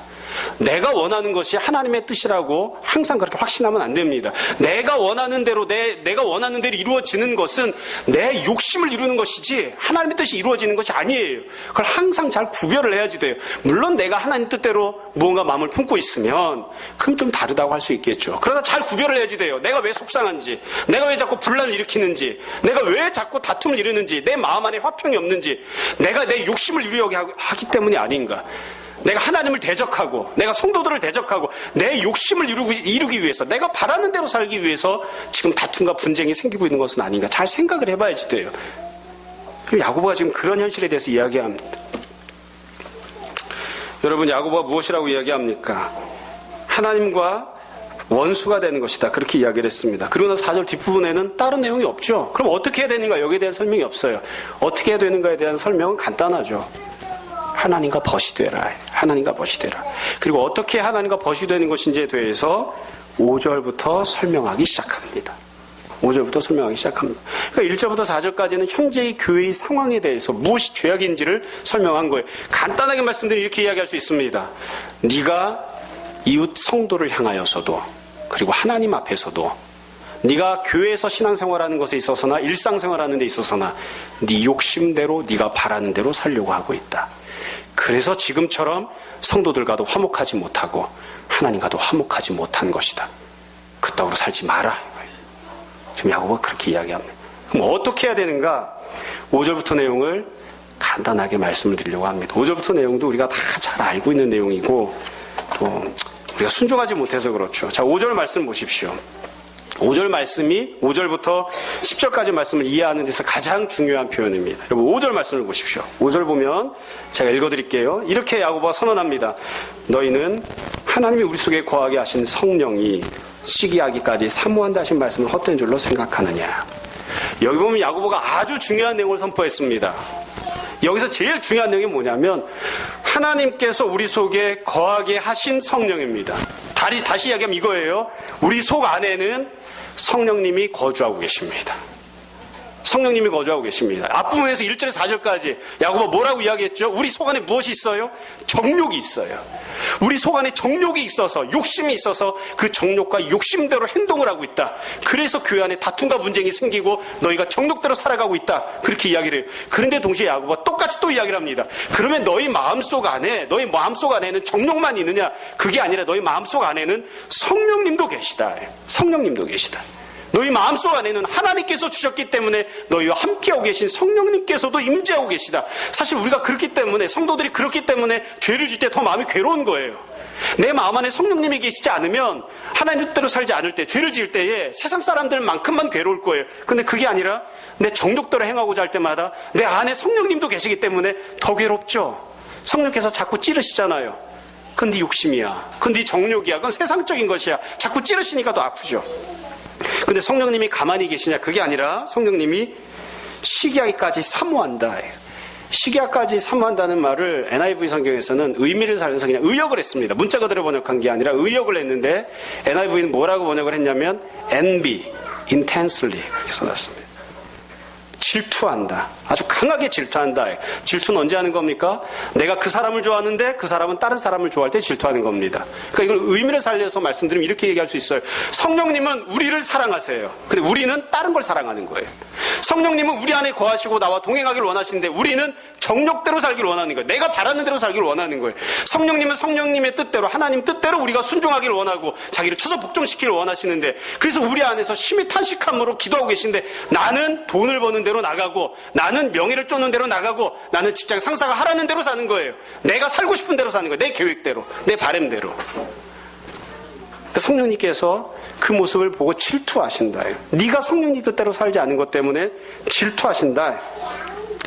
[SPEAKER 1] 내가 원하는 것이 하나님의 뜻이라고 항상 그렇게 확신하면 안 됩니다. 내가 원하는 대로 내가 원하는 대로 이루어지는 것은 내 욕심을 이루는 것이지 하나님의 뜻이 이루어지는 것이 아니에요. 그걸 항상 잘 구별을 해야지 돼요. 물론 내가 하나님 뜻대로 무언가 마음을 품고 있으면 그럼 좀 다르다고 할 수 있겠죠. 그러나 잘 구별을 해야지 돼요. 내가 왜 속상한지, 내가 왜 자꾸 분란을 일으키는지, 내가 왜 자꾸 다툼을 이루는지, 내 마음 안에 화평이 없는지, 내가 내 욕심을 이루려고 하기 때문이 아닌가. 내가 하나님을 대적하고 내가 성도들을 대적하고 내 욕심을 이루기 위해서 내가 바라는 대로 살기 위해서 지금 다툼과 분쟁이 생기고 있는 것은 아닌가. 잘 생각을 해봐야지 돼요. 야고보가 지금 그런 현실에 대해서 이야기합니다. 여러분, 야고보가 무엇이라고 이야기합니까? 하나님과 원수가 되는 것이다. 그렇게 이야기를 했습니다. 그리고 나서 4절 뒷부분에는 다른 내용이 없죠. 그럼 어떻게 해야 되는가? 여기에 대한 설명이 없어요. 어떻게 해야 되는가에 대한 설명은 간단하죠. 하나님과 벗이 되라. 하나님과 벗이 되라. 그리고 어떻게 하나님과 벗이 되는 것인지에 대해서 5절부터 설명하기 시작합니다. 5절부터 설명하기 시작합니다. 그러니까 1절부터 4절까지는 현재의 교회의 상황에 대해서 무엇이 죄악인지를 설명한 거예요. 간단하게 말씀드리면 이렇게 이야기할 수 있습니다. 네가 이웃 성도를 향하여서도 그리고 하나님 앞에서도 네가 교회에서 신앙생활하는 것에 있어서나 일상생활하는 데 있어서나 네 욕심대로 네가 바라는 대로 살려고 하고 있다. 그래서 지금처럼 성도들과도 화목하지 못하고 하나님과도 화목하지 못한 것이다. 그따위로 살지 마라. 지금 야고보가 그렇게 이야기합니다. 그럼 어떻게 해야 되는가? 5절부터 내용을 간단하게 말씀을 드리려고 합니다. 5절부터 내용도 우리가 다 잘 알고 있는 내용이고 또 우리가 순종하지 못해서 그렇죠. 자, 5절 말씀 보십시오. 5절 말씀이 5절부터 10절까지 말씀을 이해하는 데서 가장 중요한 표현입니다. 여러분 5절 말씀을 보십시오. 5절 보면 제가 읽어드릴게요. 이렇게 야고보가 선언합니다. 너희는 하나님이 우리 속에 거하게 하신 성령이 시기하기까지 사모한다 하신 말씀을 헛된 줄로 생각하느냐. 여기 보면 야고보가 아주 중요한 내용을 선포했습니다. 여기서 제일 중요한 내용이 뭐냐면 하나님께서 우리 속에 거하게 하신 성령입니다. 다시 이야기하면 이거예요. 우리 속 안에는 성령님이 거주하고 계십니다. 성령님이 거주하고 계십니다. 앞부분에서 1절에서 4절까지 야고보가 뭐라고 이야기했죠? 우리 속 안에 무엇이 있어요? 정욕이 있어요. 우리 속 안에 정욕이 있어서, 욕심이 있어서 그 정욕과 욕심대로 행동을 하고 있다. 그래서 교회 안에 다툼과 분쟁이 생기고 너희가 정욕대로 살아가고 있다. 그렇게 이야기를 해요. 그런데 동시에 야고보가 똑같이 또 이야기를 합니다. 그러면 너희 마음속 안에는 정욕만 있느냐? 그게 아니라 너희 마음속 안에는 성령님도 계시다. 성령님도 계시다. 너희 마음속 안에는 하나님께서 주셨기 때문에 너희와 함께하고 계신 성령님께서도 임재하고 계시다. 사실 우리가 그렇기 때문에, 성도들이 그렇기 때문에 죄를 질 때 더 마음이 괴로운 거예요. 내 마음 안에 성령님이 계시지 않으면, 하나님 뜻대로 살지 않을 때, 죄를 지을 때에 세상 사람들만큼만 괴로울 거예요. 근데 그게 아니라 내 정욕대로 행하고자 할 때마다 내 안에 성령님도 계시기 때문에 더 괴롭죠. 성령께서 자꾸 찌르시잖아요. 그건 네 욕심이야. 그건 네 정욕이야. 그건 세상적인 것이야. 자꾸 찌르시니까 더 아프죠. 근데 성령님이 가만히 계시냐? 그게 아니라 성령님이 시기하기까지 사모한다. 시기하기까지 사모한다는 말을 NIV 성경에서는 의미를 살려서 그냥 의역을 했습니다. 문자 그대로 번역한 게 아니라 의역을 했는데 NIV는 뭐라고 번역을 했냐면 envy, intensely 이렇게 써놨습니다. 질투한다. 아주 강하게 질투한다. 질투는 언제 하는 겁니까? 내가 그 사람을 좋아하는데 그 사람은 다른 사람을 좋아할 때 질투하는 겁니다. 그러니까 이걸 의미를 살려서 말씀드리면 이렇게 얘기할 수 있어요. 성령님은 우리를 사랑하세요. 근데 우리는 다른 걸 사랑하는 거예요. 성령님은 우리 안에 거하시고 나와 동행하기를 원하시는데 우리는 정욕대로 살기를 원하는 거예요. 내가 바라는 대로 살기를 원하는 거예요. 성령님은 성령님의 뜻대로, 하나님 뜻대로 우리가 순종하기를 원하고 자기를 쳐서 복종시키기를 원하시는데, 그래서 우리 안에서 심히 탄식함으로 기도하고 계신데, 나는 돈을 버는 대로 나가고, 나는 명예를 쫓는 대로 나가고, 나는 직장 상사가 하라는 대로 사는 거예요. 내가 살고 싶은 대로 사는 거예요. 내 계획대로, 내 바램대로. 성령님께서 그 모습을 보고 질투하신다. 네가 성령님 뜻대로 살지 않은 것 때문에 질투하신다.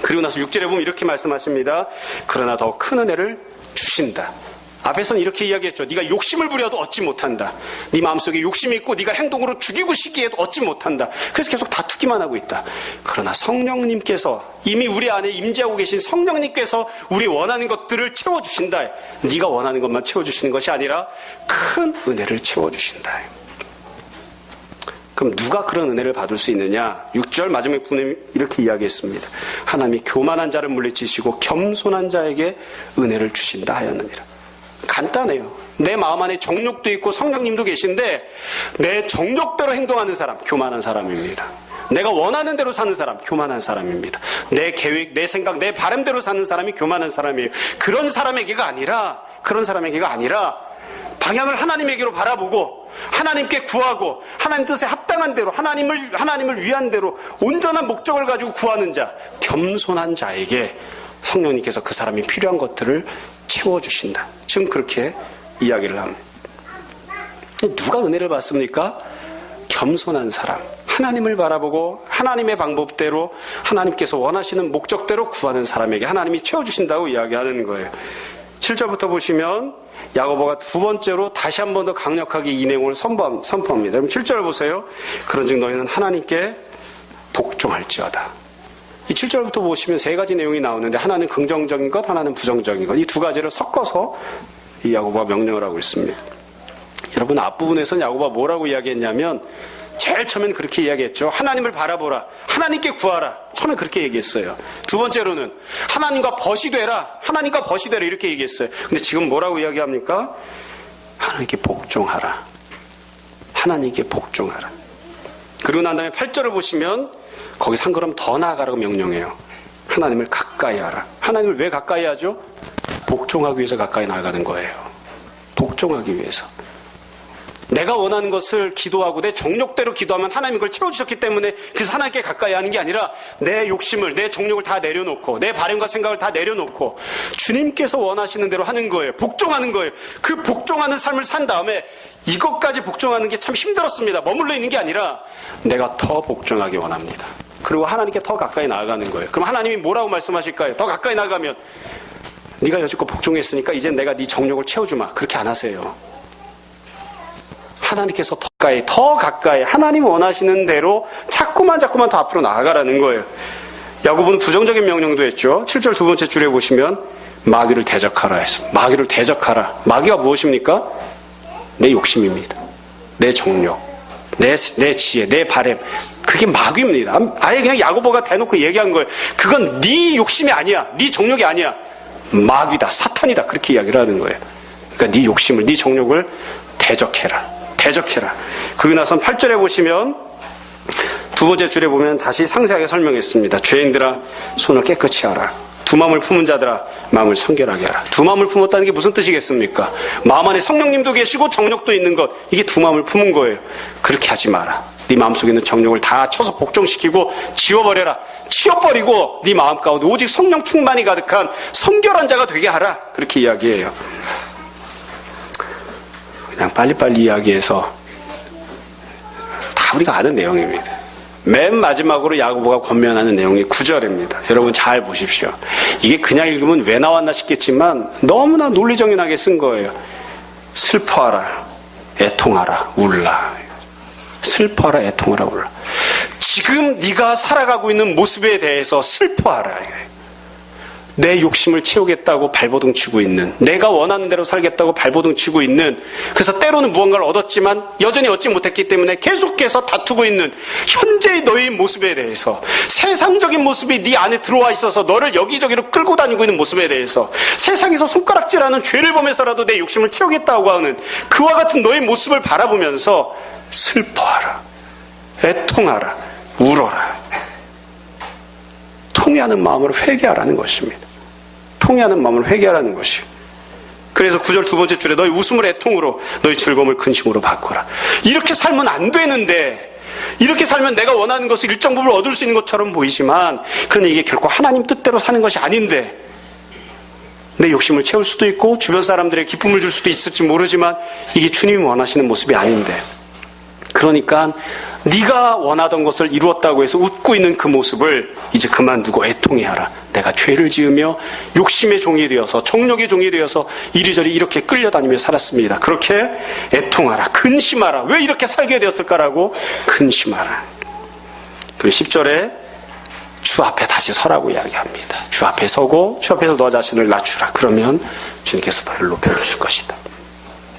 [SPEAKER 1] 그리고 나서 6절에 보면 이렇게 말씀하십니다. 그러나 더 큰 은혜를 주신다. 앞에서는 이렇게 이야기했죠. 네가 욕심을 부려도 얻지 못한다. 네 마음속에 욕심이 있고 네가 행동으로 죽이고 시기에도 얻지 못한다. 그래서 계속 다투기만 하고 있다. 그러나 성령님께서, 이미 우리 안에 임재하고 계신 성령님께서 우리 원하는 것들을 채워주신다. 네가 원하는 것만 채워주시는 것이 아니라 큰 은혜를 채워주신다. 그럼 누가 그런 은혜를 받을 수 있느냐? 6절 마지막 부분에 이렇게 이야기했습니다. 하나님이 교만한 자를 물리치시고 겸손한 자에게 은혜를 주신다 하였느니라. 간단해요. 내 마음 안에 정욕도 있고 성령님도 계신데 내 정욕대로 행동하는 사람, 교만한 사람입니다. 내가 원하는 대로 사는 사람, 교만한 사람입니다. 내 계획, 내 생각, 내 바람대로 사는 사람이 교만한 사람이에요. 그런 사람에게가 아니라 방향을 하나님에게로 바라보고 하나님께 구하고 하나님 뜻에 합당한 대로 하나님을 위한 대로 온전한 목적을 가지고 구하는 자, 겸손한 자에게 성령님께서 그 사람이 필요한 것들을 채워주신다. 지금 그렇게 이야기를 합니다. 누가 은혜를 받습니까? 겸손한 사람, 하나님을 바라보고 하나님의 방법대로 하나님께서 원하시는 목적대로 구하는 사람에게 하나님이 채워주신다고 이야기하는 거예요. 7절부터 보시면 야고보가 두 번째로 다시 한 번 더 강력하게 이 내용을 선포합니다. 그럼 7절 보세요. 그런즉 너희는 하나님께 복종할지어다. 이 7절부터 보시면 세 가지 내용이 나오는데 하나는 긍정적인 것, 하나는 부정적인 것. 이 두 가지를 섞어서 이 야고보가 명령을 하고 있습니다. 여러분, 앞부분에서는 야고보가 뭐라고 이야기했냐면 제일 처음엔 그렇게 이야기했죠. 하나님을 바라보라. 하나님께 구하라. 처음에 그렇게 얘기했어요. 두 번째로는 하나님과 벗이 되라. 하나님과 벗이 되라. 이렇게 얘기했어요. 근데 지금 뭐라고 이야기합니까? 하나님께 복종하라. 하나님께 복종하라. 그리고 난 다음에 8절을 보시면 거기서 한 걸음 더 나아가라고 명령해요. 하나님을 가까이 하라. 하나님을 왜 가까이 하죠? 복종하기 위해서 가까이 나아가는 거예요. 복종하기 위해서. 내가 원하는 것을 기도하고 내 정욕대로 기도하면 하나님이 그걸 채워주셨기 때문에 그래서 하나님께 가까이 하는 게 아니라 내 욕심을, 내 정욕을 다 내려놓고 내 바램과 생각을 다 내려놓고 주님께서 원하시는 대로 하는 거예요. 복종하는 거예요. 그 복종하는 삶을 산 다음에 이것까지 복종하는 게 참 힘들었습니다. 머물러 있는 게 아니라 내가 더 복종하기 원합니다. 그리고 하나님께 더 가까이 나아가는 거예요. 그럼 하나님이 뭐라고 말씀하실까요? 더 가까이 나가면 네가 여지껏 복종했으니까 이제 내가 네 정욕을 채워주마. 그렇게 안 하세요. 하나님께서 더 가까이 하나님 원하시는 대로 자꾸만 더 앞으로 나아가라는 거예요. 야고보는 부정적인 명령도 했죠. 7절 두 번째 줄에 보시면 마귀를 대적하라 했어. 마귀를 대적하라. 마귀가 무엇입니까? 내 욕심입니다. 내 정욕, 내 지혜, 내 바램. 그게 마귀입니다. 아예 그냥 야고보가 대놓고 얘기한 거예요. 그건 네 욕심이 아니야. 네 정욕이 아니야. 마귀다. 사탄이다. 그렇게 이야기를 하는 거예요. 그러니까 네 욕심을, 네 정욕을 대적해라. 그러고 나서 8절에 보시면 두 번째 줄에 보면 다시 상세하게 설명했습니다. 죄인들아 손을 깨끗이 하라. 두 마음을 품은 자들아 마음을 성결하게 하라. 두 마음을 품었다는 게 무슨 뜻이겠습니까? 마음 안에 성령님도 계시고 정욕도 있는 것, 이게 두 마음을 품은 거예요. 그렇게 하지 마라. 네 마음속에 있는 정욕을 다 쳐서 복종시키고 지워버려라. 치워버리고 네 마음 가운데 오직 성령 충만이 가득한 성결한 자가 되게 하라. 그렇게 이야기해요. 그냥 빨리빨리 이야기해서 다 우리가 아는 내용입니다. 맨 마지막으로 야고보가 권면하는 내용이 9절입니다. 여러분 잘 보십시오. 이게 그냥 읽으면 왜 나왔나 싶겠지만 너무나 논리정연하게 쓴 거예요. 슬퍼하라, 애통하라, 울라. 슬퍼하라, 애통하라, 울라. 지금 네가 살아가고 있는 모습에 대해서 슬퍼하라. 내 욕심을 채우겠다고 발버둥 치고 있는, 내가 원하는 대로 살겠다고 발버둥 치고 있는, 그래서 때로는 무언가를 얻었지만 여전히 얻지 못했기 때문에 계속해서 다투고 있는 현재의 너의 모습에 대해서, 세상적인 모습이 네 안에 들어와 있어서 너를 여기저기로 끌고 다니고 있는 모습에 대해서, 세상에서 손가락질하는 죄를 범해서라도 내 욕심을 채우겠다고 하는 그와 같은 너의 모습을 바라보면서 슬퍼하라, 애통하라, 울어라. 통회하는 마음으로 회개하라는 것입니다. 통회하는 마음으로 회개하라는 것이에요. 그래서 9절 두 번째 줄에 너희 웃음을 애통으로, 너희 즐거움을 근심으로 바꿔라. 이렇게 살면 안 되는데, 이렇게 살면 내가 원하는 것을 일정 부분 얻을 수 있는 것처럼 보이지만, 그러나 이게 결코 하나님 뜻대로 사는 것이 아닌데, 내 욕심을 채울 수도 있고 주변 사람들에게 기쁨을 줄 수도 있을지 모르지만 이게 주님이 원하시는 모습이 아닌데, 그러니까 네가 원하던 것을 이루었다고 해서 웃고 있는 그 모습을 이제 그만두고 애통해하라. 내가 죄를 지으며 욕심의 종이 되어서, 정욕의 종이 되어서 이리저리 이렇게 끌려다니며 살았습니다. 그렇게 애통하라, 근심하라. 왜 이렇게 살게 되었을까라고 근심하라. 그리고 10절에 주 앞에 다시 서라고 이야기합니다. 주 앞에 서고 주 앞에서 너 자신을 낮추라. 그러면 주님께서 너를 높여주실 것이다.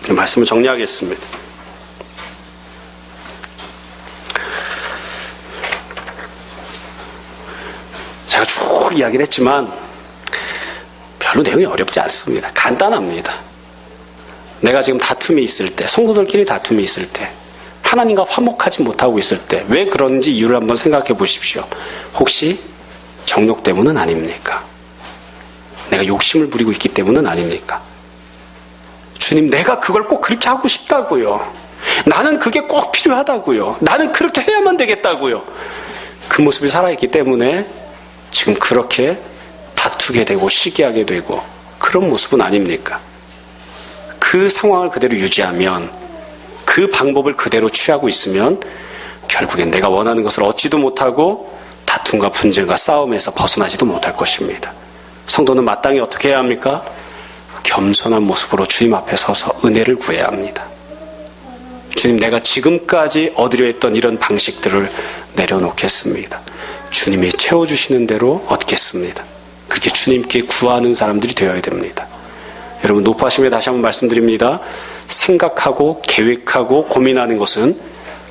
[SPEAKER 1] 이 말씀을 정리하겠습니다. 제가 쭉 이야기를 했지만 별로 내용이 어렵지 않습니다. 간단합니다. 내가 지금 다툼이 있을 때, 성도들끼리 다툼이 있을 때, 하나님과 화목하지 못하고 있을 때 왜 그런지 이유를 한번 생각해 보십시오. 혹시 정욕 때문은 아닙니까? 내가 욕심을 부리고 있기 때문은 아닙니까? 주님, 내가 그걸 꼭 그렇게 하고 싶다고요. 나는 그게 꼭 필요하다고요. 나는 그렇게 해야만 되겠다고요. 그 모습이 살아있기 때문에 지금 그렇게 다투게 되고 시기하게 되고 그런 모습은 아닙니까? 그 상황을 그대로 유지하면, 그 방법을 그대로 취하고 있으면 결국엔 내가 원하는 것을 얻지도 못하고 다툼과 분쟁과 싸움에서 벗어나지도 못할 것입니다. 성도는 마땅히 어떻게 해야 합니까? 겸손한 모습으로 주님 앞에 서서 은혜를 구해야 합니다. 주님, 내가 지금까지 얻으려 했던 이런 방식들을 내려놓겠습니다. 주님이 채워주시는 대로 얻겠습니다. 그렇게 주님께 구하는 사람들이 되어야 됩니다. 여러분, 높아심에 다시 한번 말씀드립니다. 생각하고 계획하고 고민하는 것은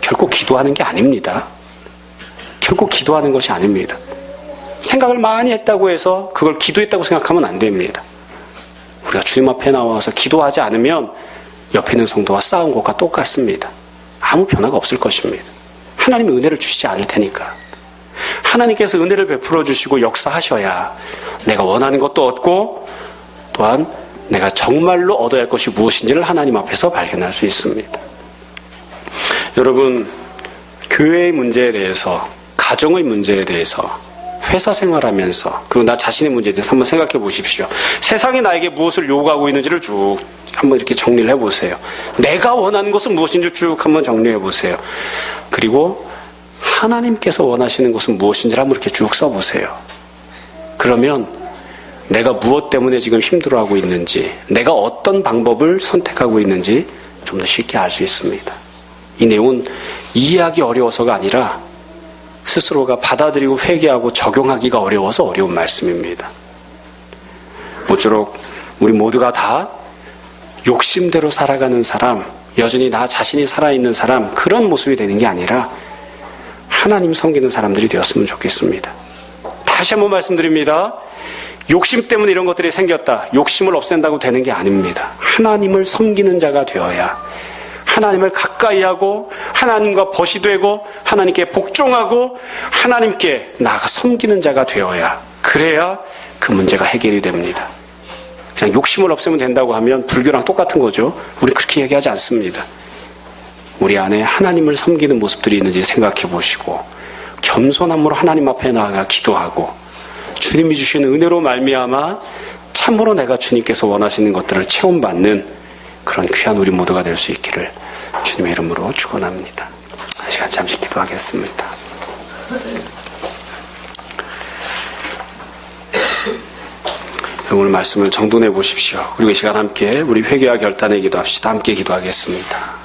[SPEAKER 1] 결코 기도하는 게 아닙니다. 결코 기도하는 것이 아닙니다. 생각을 많이 했다고 해서 그걸 기도했다고 생각하면 안 됩니다. 우리가 주님 앞에 나와서 기도하지 않으면 옆에 있는 성도와 싸운 것과 똑같습니다. 아무 변화가 없을 것입니다. 하나님이 은혜를 주시지 않을 테니까. 하나님께서 은혜를 베풀어 주시고 역사하셔야 내가 원하는 것도 얻고 또한 내가 정말로 얻어야 할 것이 무엇인지를 하나님 앞에서 발견할 수 있습니다. 여러분, 교회의 문제에 대해서, 가정의 문제에 대해서, 회사 생활하면서, 그리고 나 자신의 문제에 대해서 한번 생각해 보십시오. 세상이 나에게 무엇을 요구하고 있는지를 쭉 한번 이렇게 정리를 해보세요. 내가 원하는 것은 무엇인지 쭉 한번 정리해 보세요. 그리고 하나님께서 원하시는 것은 무엇인지를 한번 이렇게 쭉 써보세요. 그러면 내가 무엇 때문에 지금 힘들어하고 있는지, 내가 어떤 방법을 선택하고 있는지 좀 더 쉽게 알 수 있습니다. 이 내용은 이해하기 어려워서가 아니라 스스로가 받아들이고 회개하고 적용하기가 어려워서 어려운 말씀입니다. 모쪼록 우리 모두가 다 욕심대로 살아가는 사람, 여전히 나 자신이 살아있는 사람, 그런 모습이 되는 게 아니라 하나님 섬기는 사람들이 되었으면 좋겠습니다. 다시 한번 말씀드립니다. 욕심 때문에 이런 것들이 생겼다. 욕심을 없앤다고 되는 게 아닙니다. 하나님을 섬기는 자가 되어야, 하나님을 가까이 하고 하나님과 벗이 되고 하나님께 복종하고 하나님께 나아가 섬기는 자가 되어야, 그래야 그 문제가 해결이 됩니다. 그냥 욕심을 없애면 된다고 하면 불교랑 똑같은 거죠. 우리 그렇게 얘기하지 않습니다. 우리 안에 하나님을 섬기는 모습들이 있는지 생각해 보시고, 겸손함으로 하나님 앞에 나아가 기도하고, 주님이 주시는 은혜로 말미암아 참으로 내가 주님께서 원하시는 것들을 체험받는 그런 귀한 우리 모두가 될 수 있기를 주님의 이름으로 축원합니다. 한 시간 잠시 기도하겠습니다. 오늘 말씀을 정돈해 보십시오. 그리고 이 시간 함께 우리 회개와 결단의 기도합시다. 함께 기도하겠습니다.